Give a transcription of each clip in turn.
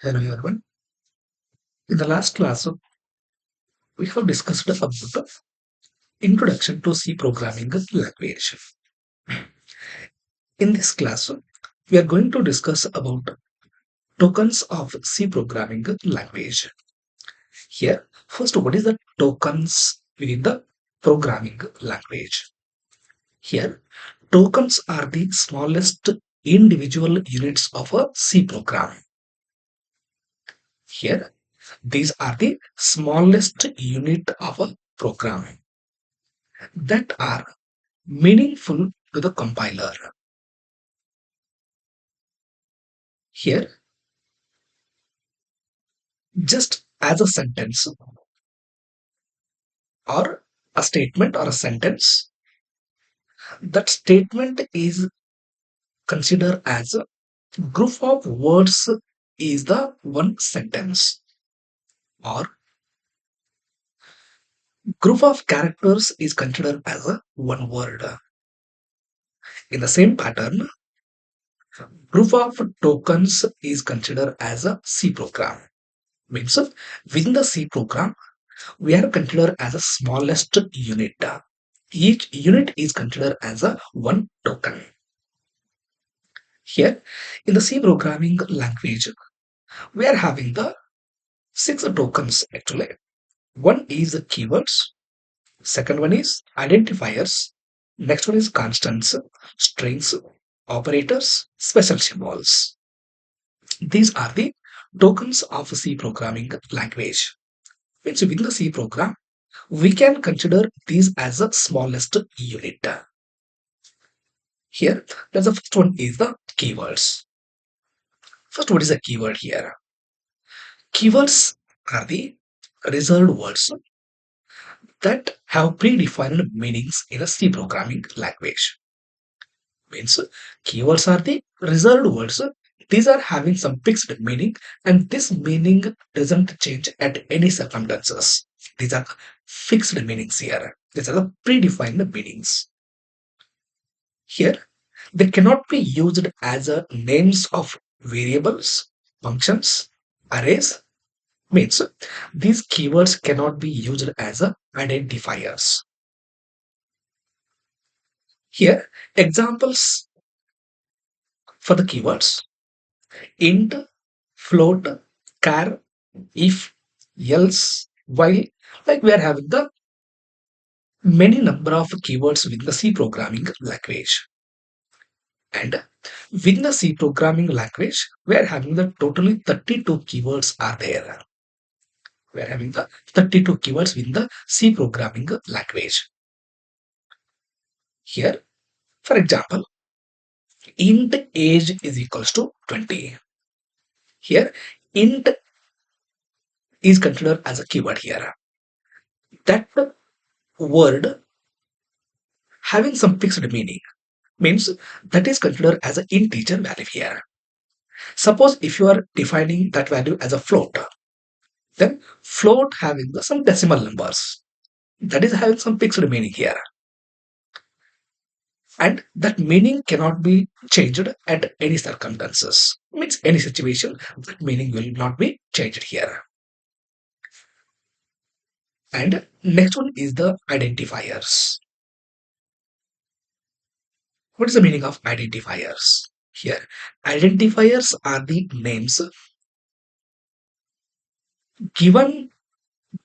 Hello everyone. In the last class, we have discussed about the introduction to C programming language. In this class, we are going to discuss about tokens of C programming language. Here, first, what is the tokens within the programming language? Here, tokens are the smallest individual units of a C program. Here, these are the smallest unit of a program that are meaningful to the compiler. Here, just as a sentence or a statement or a sentence, that statement is considered as a group of words is the one sentence, or group of characters is considered as a one word. In the same pattern, group of tokens is considered as a C program. Means within the C program, we are considered as a smallest unit. Each unit is considered as a one token. Here in the C programming language, we are having the 6 tokens actually. One is the keywords, second one is identifiers, next one is constants, strings, operators, special symbols. These are the tokens of C programming language. Means within the C program, we can consider these as the smallest unit. Here, the first one is the keywords. First, what is a keyword here? Keywords are the reserved words that have predefined meanings in a C programming language. Means keywords are the reserved words. These are having some fixed meaning, and this meaning doesn't change at any circumstances. These are fixed meanings here. These are the predefined meanings. Here, they cannot be used as a names of variables, functions, arrays. Means these keywords cannot be used as a identifiers. Here, examples for the keywords: int, float, char, if, else, while. Like we are having the many number of keywords within the C programming language. And within the C programming language, we are having the totally 32 keywords are there. We are having the 32 keywords within the C programming language. Here, for example, int age is equals to 20. Here, int is considered as a keyword here. That word having some fixed meaning means that is considered as an integer value here. Suppose if you are defining that value as a float, then float having some decimal numbers, that is having some fixed meaning here, and that meaning cannot be changed at any circumstances. Means any situation, that meaning will not be changed here. And next one is the identifiers. What is the meaning of identifiers? Here, identifiers are the names given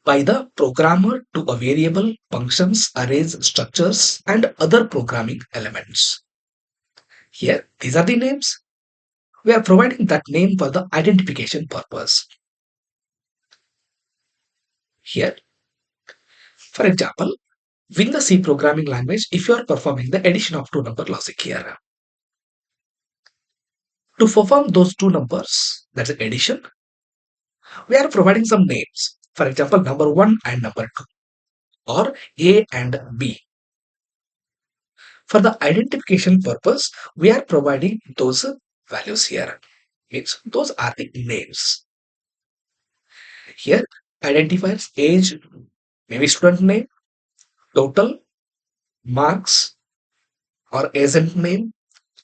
by the programmer to a variable, functions, arrays, structures, and other programming elements. Here, these are the names. We are providing that name for the identification purpose. Here, for example, within the C programming language, if you are performing the addition of two number logic here, to perform those two numbers, that's addition, we are providing some names. For example, number 1 and number 2, or A and B. For the identification purpose, we are providing those values here. Means those are the names. Here, identifiers age, maybe student name, total, marks, or agent name,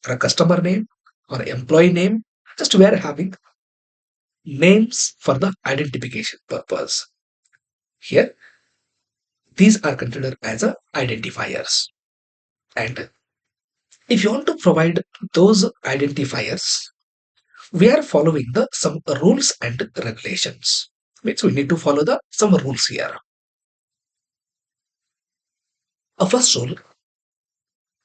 or a customer name, or employee name. Just we are having names for the identification purpose. Here, these are considered as a identifiers. And if you want to provide those identifiers, we are following the some rules and regulations. Means we need to follow the some rules here. A first rule,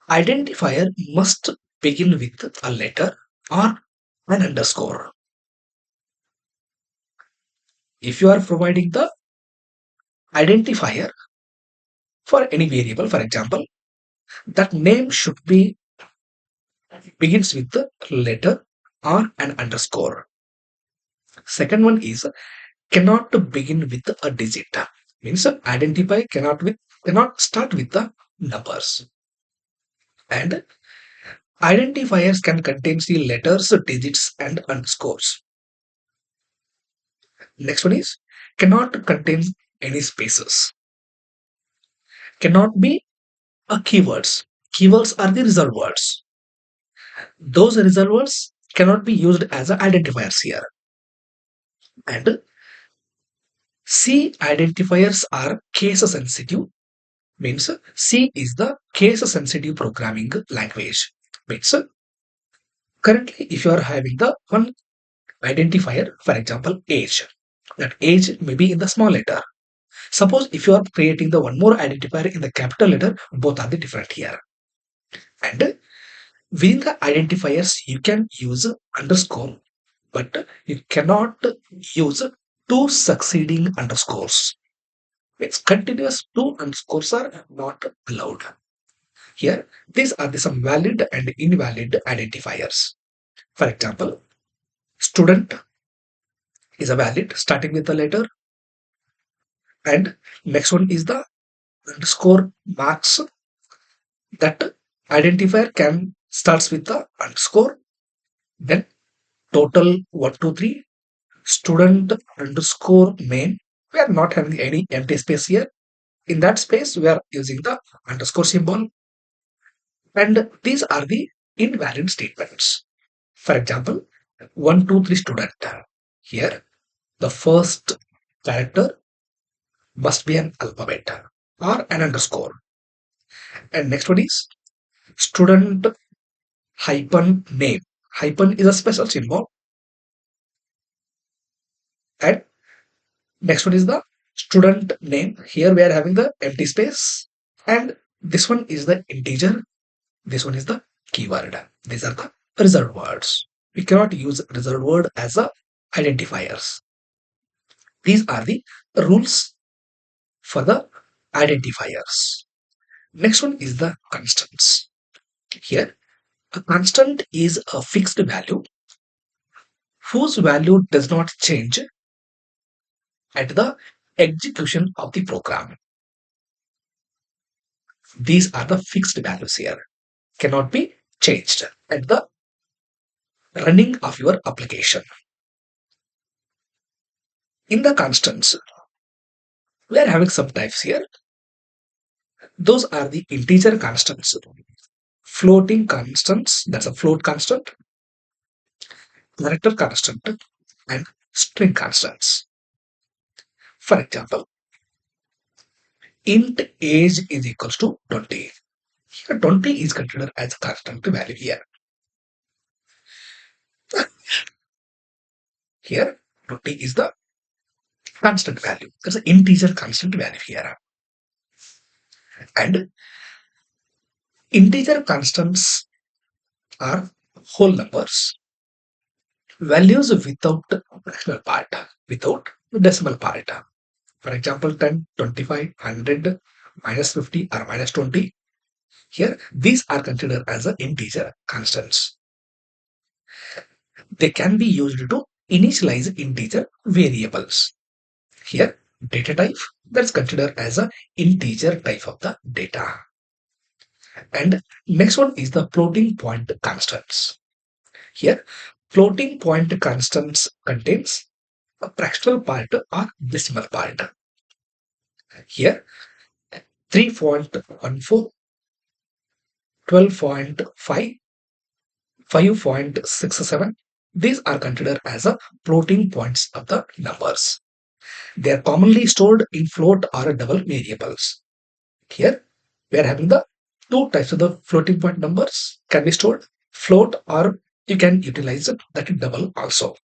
identifier must begin with a letter or an underscore. If you are providing the identifier for any variable, for example, that name should be begins with the letter or an underscore. Second one is cannot begin with a digit. Means identify cannot start with the numbers. And identifiers can contain the letters, digits, and underscores. Next one is cannot contain any spaces. Cannot be a keywords. Keywords are the result words. Those result words cannot be used as identifiers here. And C identifiers are case sensitive. Means C is the case sensitive programming language. Means currently if you are having the one identifier, for example, age, that age may be in the small letter. Suppose if you are creating the one more identifier in the capital letter, both are the different here. And within the identifiers, you can use underscore, but you cannot use two succeeding underscores. It's continuous two underscores are not allowed. Here, these are the some valid and invalid identifiers. For example, student is a valid starting with a letter, and next one is the underscore marks. That identifier can starts with the underscore, then total 123 student underscore name. We are not having any empty space here. In that space, we are using the underscore symbol, and these are the invalid statements. For example, 123 student. Here, the first character must be an alphabet or an underscore. And next one is student hyphen name. Hyphen is a special symbol. And next one is the student name. Here we are having the empty space. And this one is the integer. This one is the keyword. These are the reserved words. We cannot use reserved word as a identifiers. These are the rules for the identifiers. Next one is the constants. Here, a constant is a fixed value whose value does not change at the execution of the program. These are the fixed values here, cannot be changed at the running of your application. In the constants, we are having some types here. Those are the integer constants, floating constants, that's a float constant, character constant, and string constants. For example, int age is equals to 20. Here 20 is considered as a constant value here. Here 20 is the constant value. There's an integer constant value here. And integer constants are whole numbers. Values without decimal part, without the decimal part. For example, 10, 25, 100, minus 50 or minus 20. Here, these are considered as an integer constants. They can be used to initialize integer variables. Here, data type, that's considered as an integer type of the data. And next one is the floating point constants. Here, floating point constants contains a fractional part or decimal part. Here, 3.14, 12.5, 5.67, These are considered as a floating points of the numbers. They are commonly stored in float or double variables. Here we are having the two types of the floating point numbers can be stored float or you can utilize it that is double also.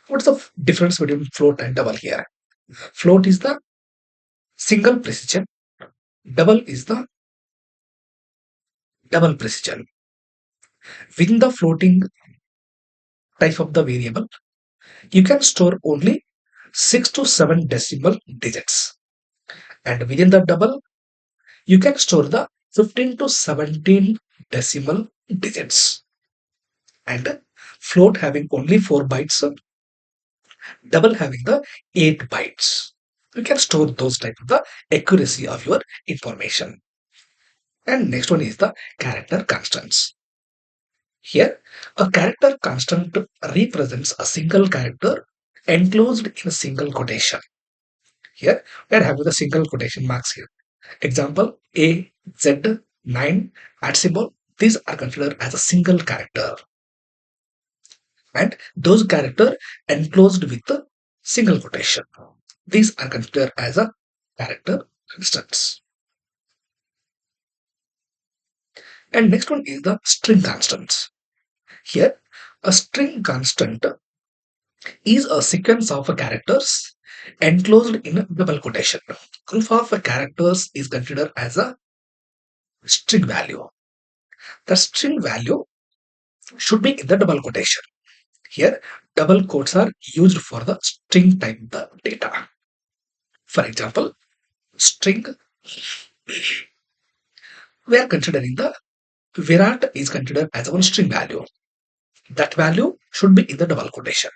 What's the difference between float and double here? Float is the single precision, double is the double precision. Within the floating type of the variable, you can store only 6 to 7 decimal digits. And within the double, you can store the 15 to 17 decimal digits. And float having only 4 bytes, double having the 8 bytes. You can store those type of the accuracy of your information. And next one is the character constants. Here, a character constant represents a single character enclosed in a single quotation. Here, we are having the single quotation marks here. Example, A, Z, 9, at symbol. These are considered as a single character. And those character enclosed with the single quotation. These are considered as a character constants. And next one is the string constants. Here, a string constant is a sequence of characters enclosed in a double quotation. Group of characters is considered as a string value. The string value should be in the double quotation. Here, double quotes are used for the string type the data. For example, string, we are considering the Virat is considered as one string value. That value should be in the double quotation.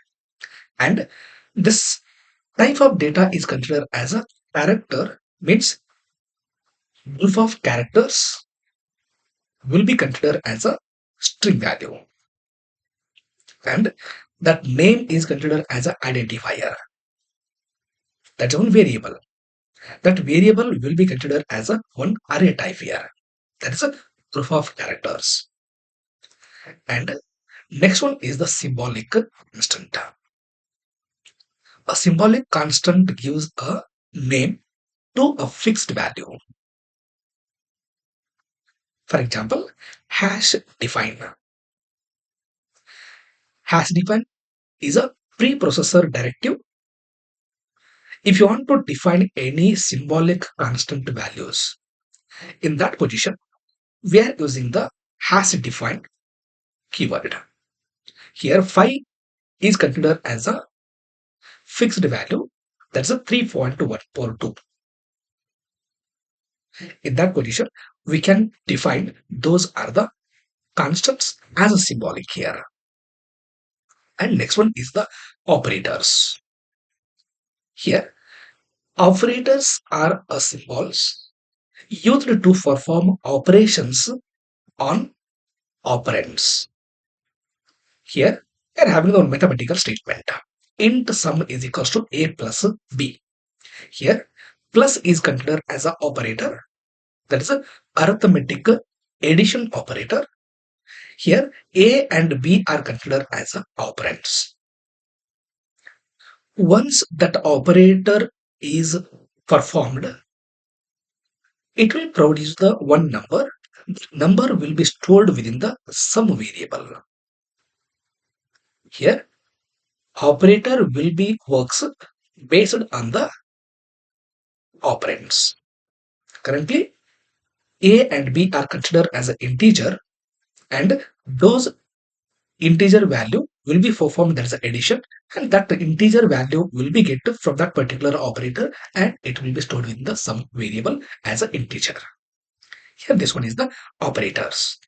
And this type of data is considered as a character, means group of characters will be considered as a string value. And that name is considered as an identifier. That's one variable. That variable will be considered as a one array type here. That is a group of characters. And next one is the symbolic constant. A symbolic constant gives a name to a fixed value. For example, hash define. Hash define is a preprocessor directive. If you want to define any symbolic constant values, in that position, we are using the hash define keyword. Here 5 is considered as a fixed value, that's a 3.142. In that position, we can define those are the constants as a symbolic here. And next one is the operators. Here, operators are a symbols used to perform operations on operands. Here, we are having a mathematical statement. Int sum is equals to a plus b. Here, plus is considered as an operator. That is a arithmetic addition operator. Here, a and b are considered as operands. Once that operator is performed, it will produce the one number. Number will be stored within the sum variable. Here, operator will be works based on the operands. Currently, a and b are considered as an integer, and those integer value will be performed as an addition, and that integer value will be get from that particular operator, and it will be stored in the sum variable as an integer. Here, this one is the operators.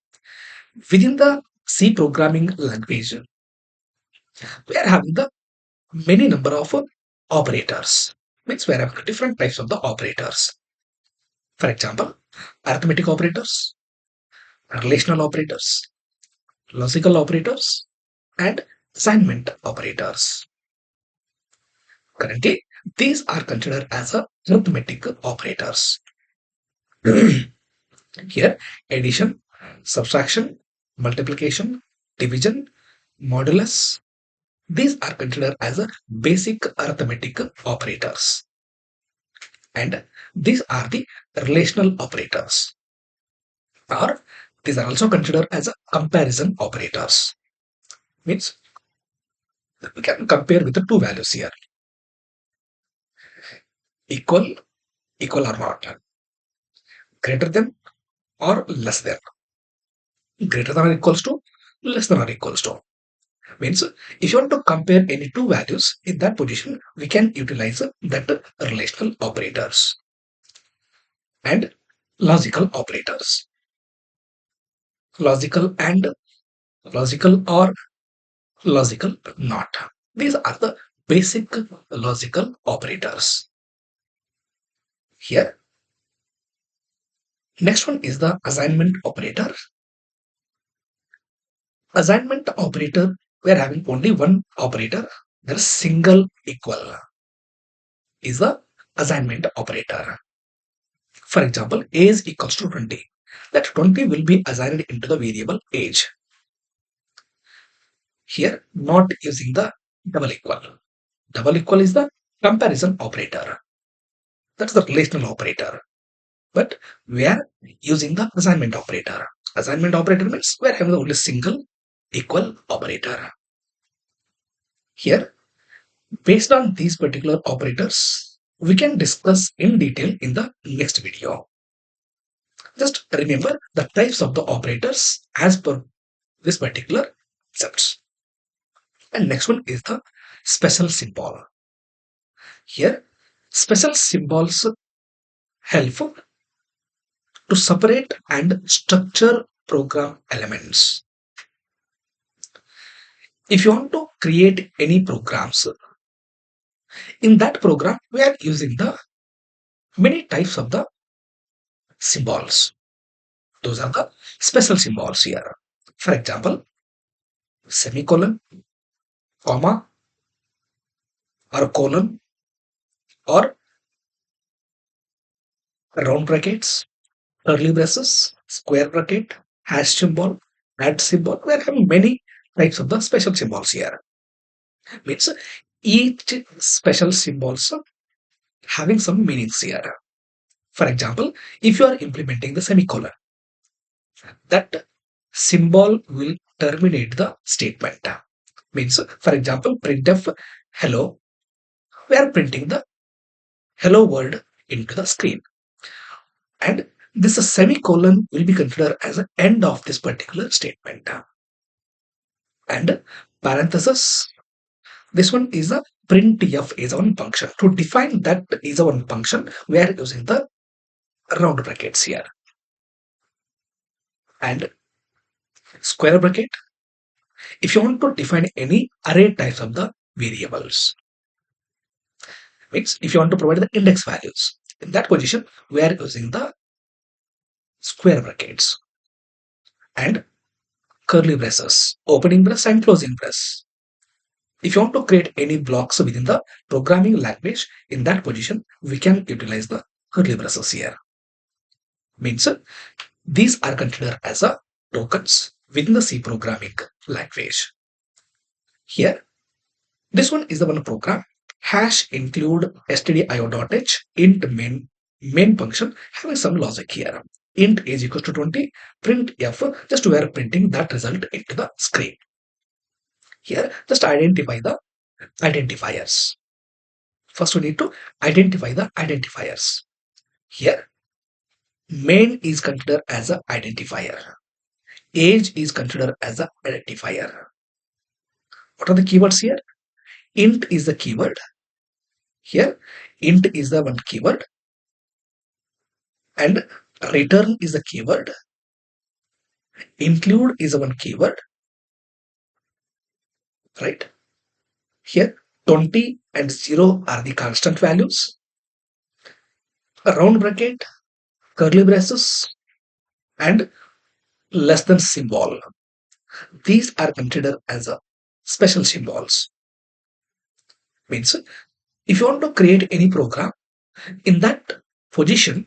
Within the C programming language, we are having the many number of operators. Means we are having different types of the operators. For example, arithmetic operators, relational operators, logical operators, and assignment operators. Currently, these are considered as arithmetic operators. Here, addition, subtraction, multiplication, division, modulus. These are considered as a basic arithmetic operators. And these are the relational operators. Or these are also considered as a comparison operators. Means we can compare with the two values here. Equal, equal or not. Greater than or less than. Greater than or equals to, less than or equals to. Means if you want to compare any two values in that position, we can utilize that relational operators and logical operators. Logical and logical or logical not. These are the basic logical operators. Here, next one is the assignment operator. Assignment operator, we are having only one operator. There is single equal is the assignment operator. For example, age equals to 20. That 20 will be assigned into the variable age. Here, not using the double equal. Double equal is the comparison operator. That's the relational operator. But we are using the assignment operator. Assignment operator means we are having only single equal operator. Here, based on these particular operators, we can discuss in detail in the next video. Just remember the types of the operators as per this particular concepts. And next one is the special symbol. Here, special symbols help to separate and structure program elements. If you want to create any programs, in that program, we are using the many types of the symbols. Those are the special symbols here. For example, semicolon, comma, or colon, or round brackets, curly braces, square bracket, hash symbol, at symbol. We are having many types of the special symbols here. Means each special symbols having some meanings here. For example, if you are implementing the semicolon, that symbol will terminate the statement. Means, for example, printf hello, we are printing the hello word into the screen. And this semicolon will be considered as an end of this particular statement. And parenthesis, this one is a printf is one function. To define that is a one function, we are using the round brackets here. And square bracket, if you want to define any array types of the variables. Means if you want to provide the index values, in that position, we are using the square brackets and curly braces, opening brace and closing brace. If you want to create any blocks within the programming language, in that position, we can utilize the curly braces here. Means these are considered as a tokens within the C programming language. Here, this one is the one program hash include stdio.h int main function having some logic here. Int is equals to 20, print f, just we are printing that result into the screen. Here, just identify the identifiers. First, we need to identify the identifiers. Here, main is considered as an identifier. Age is considered as an identifier. What are the keywords here? Int is the keyword. Here, int is the one keyword. And return is the keyword. Include is the one keyword. Right? Here, 20 and 0 are the constant values. A round bracket, curly braces, and less than symbol. These are considered as a special symbols. Means if you want to create any program, in that position,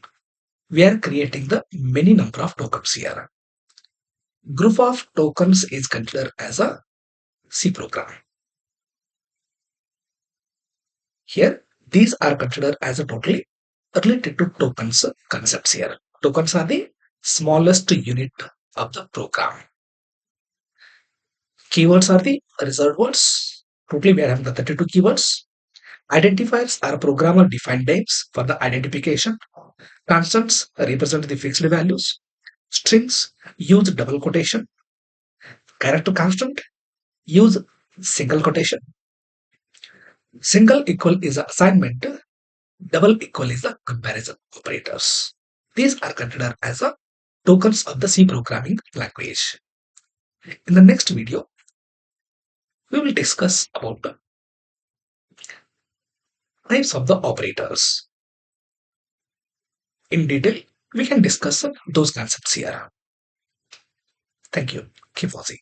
we are creating the many number of tokens here. Group of tokens is considered as a C program. Here, these are considered as a totally related to tokens concepts here. Tokens are the smallest unit of the program. Keywords are the reserved words. Totally, we are having the 32 keywords. Identifiers are programmer defined names for the identification. Constants represent the fixed values. Strings use double quotation. Character constant use single quotation. Single equal is the assignment. Double equal is the comparison operators. These are considered as a tokens of the C programming language. In the next video, we will discuss about the types of the operators. In detail, we can discuss those concepts here. Thank you. Keep watching.